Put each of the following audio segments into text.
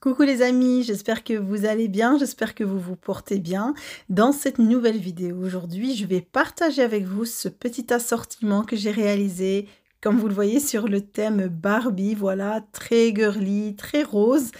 Coucou les amis, j'espère que vous allez bien, j'espère que vous vous portez bien. Dans cette nouvelle vidéo aujourd'hui, je vais partager avec vous ce petit assortiment que j'ai réalisé, comme vous le voyez sur le thème Barbie, voilà, très girly, très rose.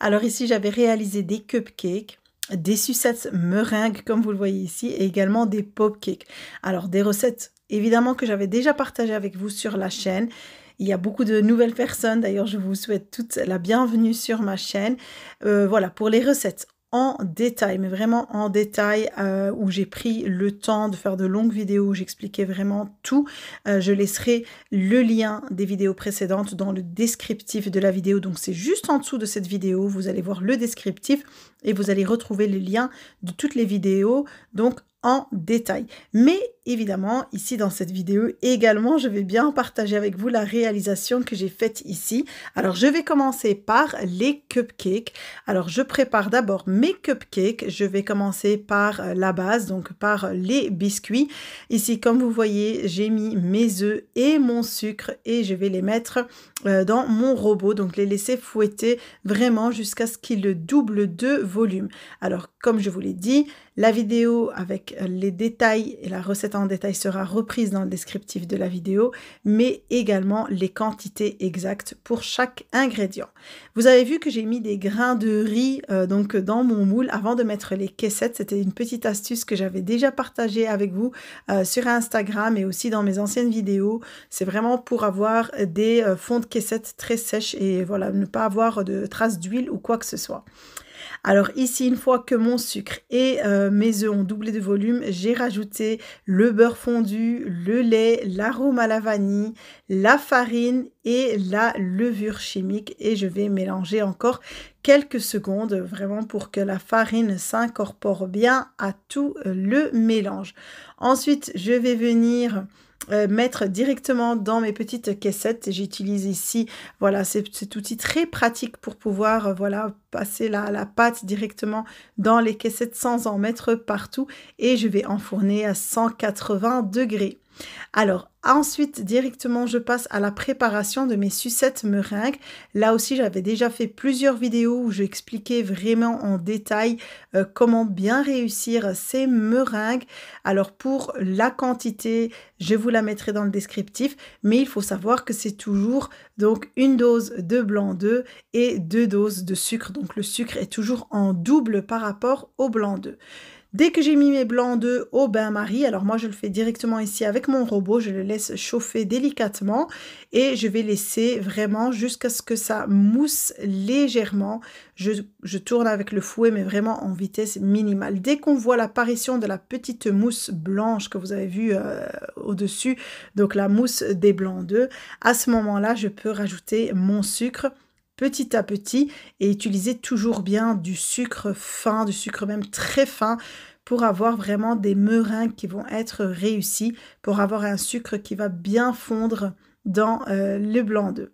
Alors ici, j'avais réalisé des cupcakes, des sucettes meringues, comme vous le voyez ici, et également des popcakes. Alors des recettes, évidemment, que j'avais déjà partagées avec vous sur la chaîne. Il y a beaucoup de nouvelles personnes, d'ailleurs je vous souhaite toute la bienvenue sur ma chaîne. Voilà, pour les recettes en détail, mais vraiment en détail, où j'ai pris le temps de faire de longues vidéos où j'expliquais vraiment tout. Je laisserai le lien des vidéos précédentes dans le descriptif de la vidéo, donc c'est juste en dessous de cette vidéo, vous allez voir le descriptif et vous allez retrouver le lien de toutes les vidéos, donc en détail. Mais évidemment, ici dans cette vidéo également, je vais bien partager avec vous la réalisation que j'ai faite ici. Alors, je vais commencer par les cupcakes. Alors, je prépare d'abord mes cupcakes. Je vais commencer par la base, donc par les biscuits. Ici, comme vous voyez, j'ai mis mes œufs et mon sucre et je vais les mettre dans mon robot, donc les laisser fouetter vraiment jusqu'à ce qu'il double de volume. Alors, comme je vous l'ai dit, la vidéo avec les détails et la recette en détail sera reprise dans le descriptif de la vidéo, mais également les quantités exactes pour chaque ingrédient. Vous avez vu que j'ai mis des grains de riz donc dans mon moule avant de mettre les caissettes. C'était une petite astuce que j'avais déjà partagée avec vous sur Instagram et aussi dans mes anciennes vidéos. C'est vraiment pour avoir des fonds de caissettes très sèches et voilà, ne pas avoir de traces d'huile ou quoi que ce soit. Alors ici, une fois que mon sucre et mes œufs ont doublé de volume, j'ai rajouté le beurre fondu, le lait, l'arôme à la vanille, la farine et la levure chimique et je vais mélanger encore quelques secondes vraiment pour que la farine s'incorpore bien à tout le mélange. Ensuite, je vais venir mettre directement dans mes petites caissettes. J'utilise ici, voilà, cet outil très pratique pour pouvoir, voilà, passer la pâte directement dans les caissettes sans en mettre partout et je vais enfourner à 180 degrés. Alors, ensuite, directement, je passe à la préparation de mes sucettes meringues. Là aussi, j'avais déjà fait plusieurs vidéos où j'expliquais vraiment en détail comment bien réussir ces meringues. Alors, pour la quantité, je vous la mettrai dans le descriptif, mais il faut savoir que c'est toujours donc une dose de blanc d'œuf et 2 doses de sucre. Donc, le sucre est toujours en double par rapport au blanc d'œuf. Dès que j'ai mis mes blancs d'œufs au bain-marie, alors moi je le fais directement ici avec mon robot, je le laisse chauffer délicatement et je vais laisser vraiment jusqu'à ce que ça mousse légèrement. Je tourne avec le fouet mais vraiment en vitesse minimale. Dès qu'on voit l'apparition de la petite mousse blanche que vous avez vue au-dessus, donc la mousse des blancs d'œufs, à ce moment-là je peux rajouter mon sucre petit à petit et utiliser toujours bien du sucre fin, du sucre même très fin pour avoir vraiment des meringues qui vont être réussies, pour avoir un sucre qui va bien fondre dans le blanc d'œuf.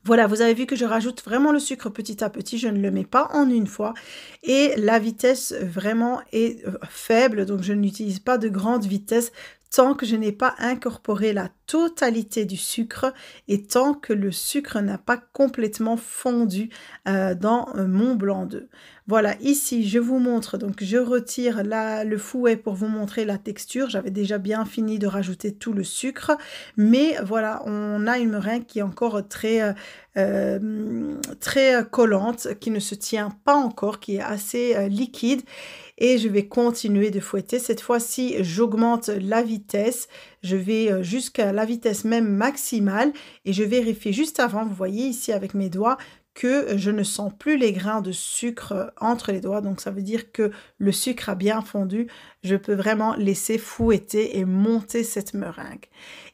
Voilà, vous avez vu que je rajoute vraiment le sucre petit à petit, je ne le mets pas en une fois et la vitesse vraiment est faible, donc je n'utilise pas de grande vitesse tant que je n'ai pas incorporé la totalité du sucre et tant que le sucre n'a pas complètement fondu dans mon blanc d'œuf. Voilà, ici je vous montre, donc je retire le fouet pour vous montrer la texture. J'avais déjà bien fini de rajouter tout le sucre, mais voilà, on a une meringue qui est encore très collante, qui ne se tient pas encore, qui est assez liquide. Et je vais continuer de fouetter. Cette fois-ci, j'augmente la vitesse. Je vais jusqu'à la vitesse même maximale et je vérifie juste avant, vous voyez ici avec mes doigts, que je ne sens plus les grains de sucre entre les doigts. Donc ça veut dire que le sucre a bien fondu. Je peux vraiment laisser fouetter et monter cette meringue.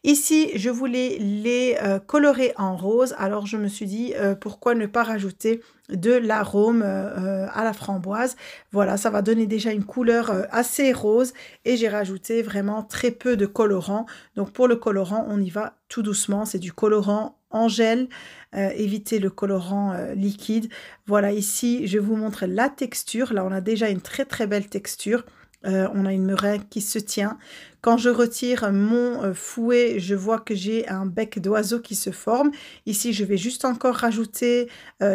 Ici, je voulais les colorer en rose. Alors je me suis dit pourquoi ne pas rajouter de l'arôme à la framboise. Voilà, ça va donner déjà une couleur assez rose et j'ai rajouté vraiment très peu de colorant. Donc pour le colorant, on y va tout doucement. C'est du colorant en gel, évitez le colorant liquide. Voilà, ici, je vous montre la texture. Là, on a déjà une très très belle texture. On a une meringue qui se tient. Quand je retire mon fouet, je vois que j'ai un bec d'oiseau qui se forme. Ici, je vais juste encore rajouter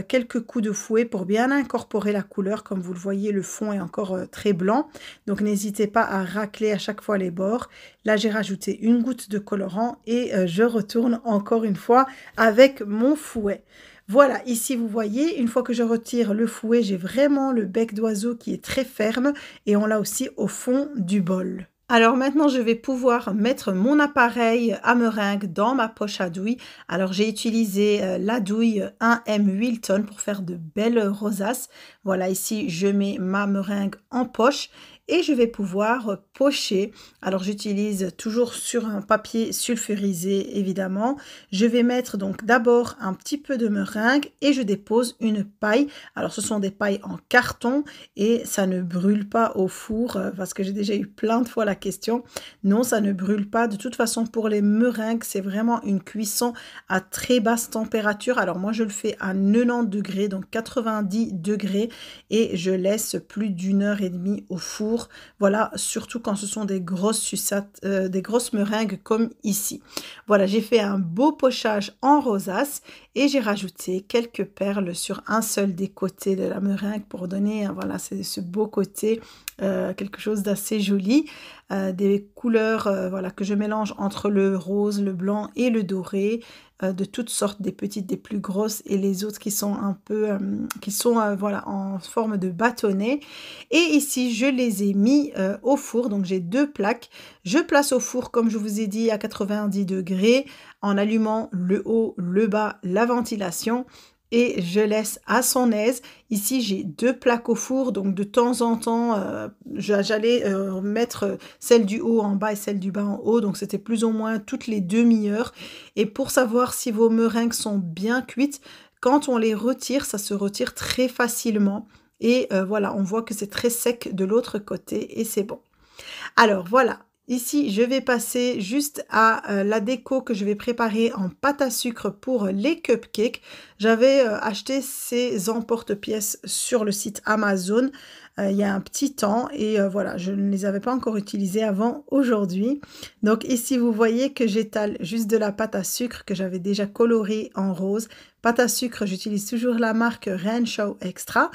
quelques coups de fouet pour bien incorporer la couleur. Comme vous le voyez, le fond est encore très blanc. Donc, n'hésitez pas à racler à chaque fois les bords. Là, j'ai rajouté une goutte de colorant et je retourne encore une fois avec mon fouet. Voilà, ici vous voyez, une fois que je retire le fouet, j'ai vraiment le bec d'oiseau qui est très ferme et on l'a aussi au fond du bol. Alors maintenant, je vais pouvoir mettre mon appareil à meringue dans ma poche à douille. Alors j'ai utilisé la douille 1M Wilton pour faire de belles rosaces. Voilà, ici je mets ma meringue en poche et je vais pouvoir pocher. Alors j'utilise toujours sur un papier sulfurisé évidemment. Je vais mettre donc d'abord un petit peu de meringue et je dépose une paille. Alors ce sont des pailles en carton et ça ne brûle pas au four parce que j'ai déjà eu plein de fois la question. Non, ça ne brûle pas. De toute façon, pour les meringues, c'est vraiment une cuisson à très basse température. Alors moi, je le fais à 90 degrés, donc 90 degrés et je laisse plus d'1 heure et demie au four. Voilà, surtout quand ce sont des grosses sucettes, des grosses meringues comme ici. Voilà, j'ai fait un beau pochage en rosace et j'ai rajouté quelques perles sur un seul des côtés de la meringue pour donner, voilà, ce beau côté, quelque chose d'assez joli. Des couleurs voilà, que je mélange entre le rose, le blanc et le doré, de toutes sortes, des petites, des plus grosses et les autres qui sont un peu, voilà, en forme de bâtonnet. Et ici, je les ai mis au four, donc j'ai 2 plaques. Je place au four, comme je vous ai dit, à 90 degrés, en allumant le haut, le bas, la ventilation. Et je laisse à son aise. Ici, j'ai 2 plaques au four, donc de temps en temps, j'allais mettre celle du haut en bas et celle du bas en haut. Donc, c'était plus ou moins toutes les demi-heures. Et pour savoir si vos meringues sont bien cuites, quand on les retire, ça se retire très facilement. Et voilà, on voit que c'est très sec de l'autre côté et c'est bon. Alors voilà, ici je vais passer juste à la déco que je vais préparer en pâte à sucre pour les cupcakes. J'avais acheté ces emporte-pièces sur le site Amazon il y a un petit temps et voilà, je ne les avais pas encore utilisés avant aujourd'hui. Donc ici vous voyez que j'étale juste de la pâte à sucre que j'avais déjà colorée en rose. Pâte à sucre, j'utilise toujours la marque Renshaw Extra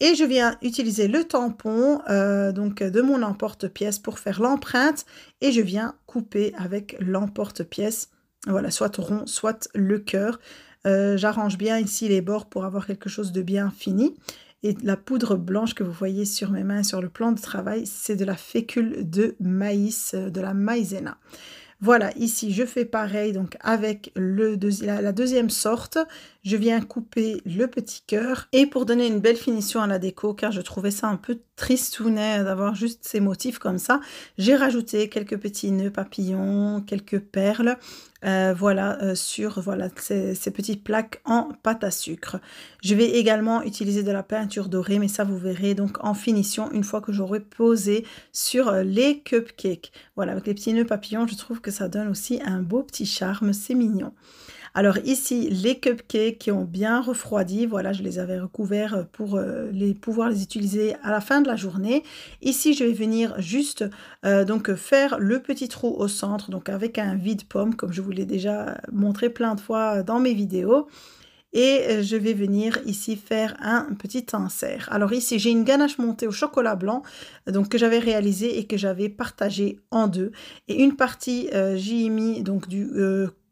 et je viens utiliser le tampon donc de mon emporte-pièce pour faire l'empreinte et je viens couper avec l'emporte-pièce, voilà, soit rond, soit le cœur. J'arrange bien ici les bords pour avoir quelque chose de bien fini. Et la poudre blanche que vous voyez sur mes mains, sur le plan de travail, c'est de la fécule de maïs, de la maïzena. Voilà, ici je fais pareil donc avec la deuxième sorte. Je viens couper le petit cœur et pour donner une belle finition à la déco, car je trouvais ça un peu tristounet d'avoir juste ces motifs comme ça, j'ai rajouté quelques petits nœuds papillons, quelques perles. Voilà, sur voilà, ces petites plaques en pâte à sucre. Je vais également utiliser de la peinture dorée, mais ça vous verrez donc en finition une fois que j'aurai posé sur les cupcakes. Voilà, avec les petits nœuds papillons, je trouve que ça donne aussi un beau petit charme, c'est mignon. Alors ici, les cupcakes qui ont bien refroidi, voilà, je les avais recouverts pour pouvoir les utiliser à la fin de la journée. Ici, je vais venir juste donc faire le petit trou au centre, donc avec un vide-pomme, comme je vous l'ai déjà montré plein de fois dans mes vidéos. Et je vais venir ici faire un petit insert. Alors ici, j'ai une ganache montée au chocolat blanc donc que j'avais réalisée et que j'avais partagée en deux. Et une partie, j'y ai mis donc du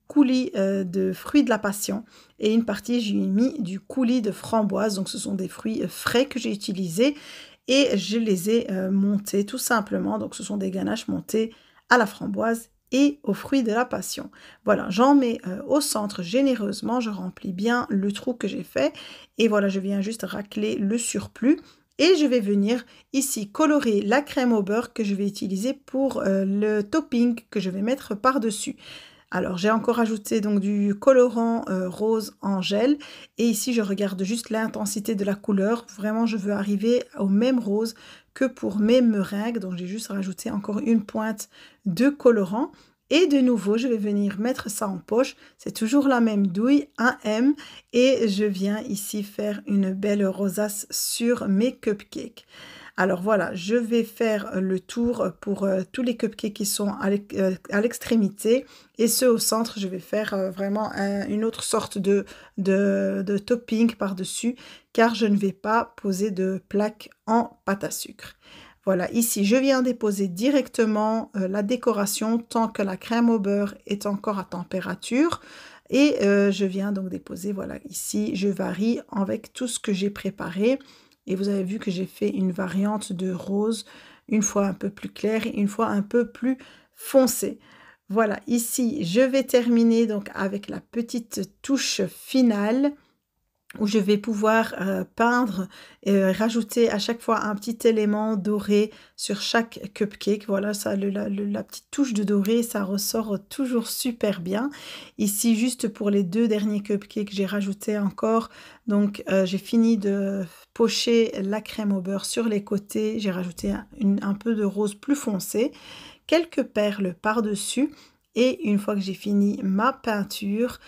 coulis de fruits de la passion et une partie, j'y ai mis du coulis de framboise. Donc ce sont des fruits frais que j'ai utilisés et je les ai montés tout simplement. Donc ce sont des ganaches montées à la framboise et aux fruits de la passion. Voilà, j'en mets au centre généreusement, je remplis bien le trou que j'ai fait et voilà, je viens juste racler le surplus et je vais venir ici colorer la crème au beurre que je vais utiliser pour le topping que je vais mettre par-dessus. Alors, j'ai encore ajouté donc du colorant rose en gel et ici, je regarde juste l'intensité de la couleur. Vraiment, je veux arriver au même rose que pour mes meringues. Donc, j'ai juste rajouté encore une pointe de colorant. Et de nouveau, je vais venir mettre ça en poche. C'est toujours la même douille, 1M. Et je viens ici faire une belle rosace sur mes cupcakes. Alors voilà, je vais faire le tour pour tous les cupcakes qui sont à l'extrémité et ceux au centre, je vais faire vraiment une autre sorte de topping par-dessus car je ne vais pas poser de plaque en pâte à sucre. Voilà, ici, je viens déposer directement la décoration tant que la crème au beurre est encore à température. Et je viens donc déposer, voilà, ici, je varie avec tout ce que j'ai préparé. Et vous avez vu que j'ai fait une variante de rose, une fois un peu plus claire et une fois un peu plus foncée. Voilà, ici, je vais terminer donc avec la petite touche finale où je vais pouvoir peindre et rajouter à chaque fois un petit élément doré sur chaque cupcake. Voilà, ça, la petite touche de doré, ça ressort toujours super bien. Ici, juste pour les 2 derniers cupcakes, j'ai rajouté encore, donc j'ai fini de pocher la crème au beurre sur les côtés. J'ai rajouté un peu de rose plus foncé, quelques perles par-dessus. Et une fois que j'ai fini ma peinture,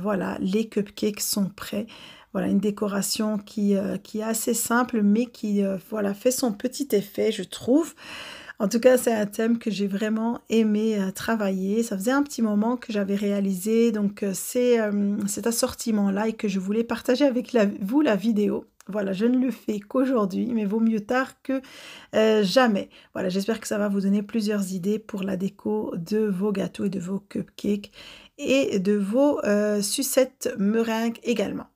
voilà, les cupcakes sont prêts. Voilà, une décoration qui est assez simple, mais qui voilà, fait son petit effet, je trouve. En tout cas, c'est un thème que j'ai vraiment aimé travailler. Ça faisait un petit moment que j'avais réalisé donc cet assortiment-là et que je voulais partager avec vous la vidéo. Voilà, je ne le fais qu'aujourd'hui, mais vaut mieux tard que jamais. Voilà, j'espère que ça va vous donner plusieurs idées pour la déco de vos gâteaux et de vos cupcakes et de vos sucettes meringues également.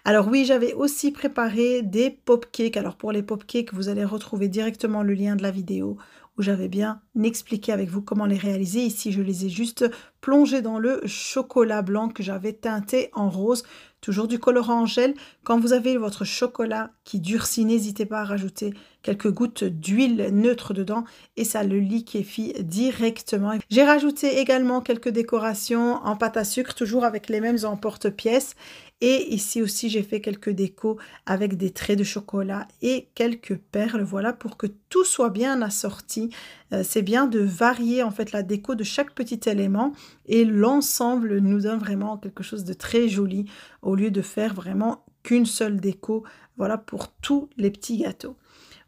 Alors oui, j'avais aussi préparé des pop-cakes. Alors pour les pop-cakes, vous allez retrouver directement le lien de la vidéo où j'avais bien expliqué avec vous comment les réaliser. Ici, je les ai juste plongés dans le chocolat blanc que j'avais teinté en rose. Toujours du colorant en gel. Quand vous avez votre chocolat qui durcit, n'hésitez pas à rajouter quelques gouttes d'huile neutre dedans et ça le liquéfie directement. J'ai rajouté également quelques décorations en pâte à sucre, toujours avec les mêmes emporte-pièces. Et ici aussi, j'ai fait quelques décos avec des traits de chocolat et quelques perles, voilà, pour que tout soit bien assorti. C'est bien de varier en fait la déco de chaque petit élément et l'ensemble nous donne vraiment quelque chose de très joli au lieu de faire vraiment qu'une seule déco, voilà, pour tous les petits gâteaux.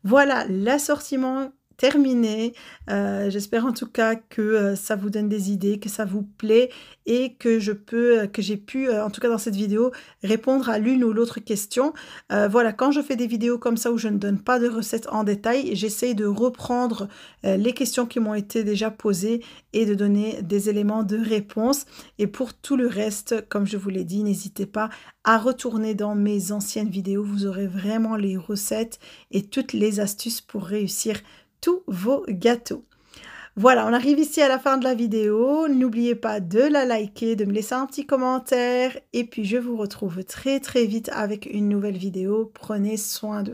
Voilà l'assortiment terminé. J'espère en tout cas que ça vous donne des idées, que ça vous plaît et que j'ai pu, en tout cas dans cette vidéo, répondre à l'une ou l'autre question. Voilà, quand je fais des vidéos comme ça où je ne donne pas de recettes en détail, j'essaye de reprendre les questions qui m'ont été déjà posées et de donner des éléments de réponse. Et pour tout le reste, comme je vous l'ai dit, n'hésitez pas à retourner dans mes anciennes vidéos. Vous aurez vraiment les recettes et toutes les astuces pour réussir tous vos gâteaux. Voilà, on arrive ici à la fin de la vidéo. N'oubliez pas de la liker, de me laisser un petit commentaire et puis je vous retrouve très vite avec une nouvelle vidéo. Prenez soin de vous.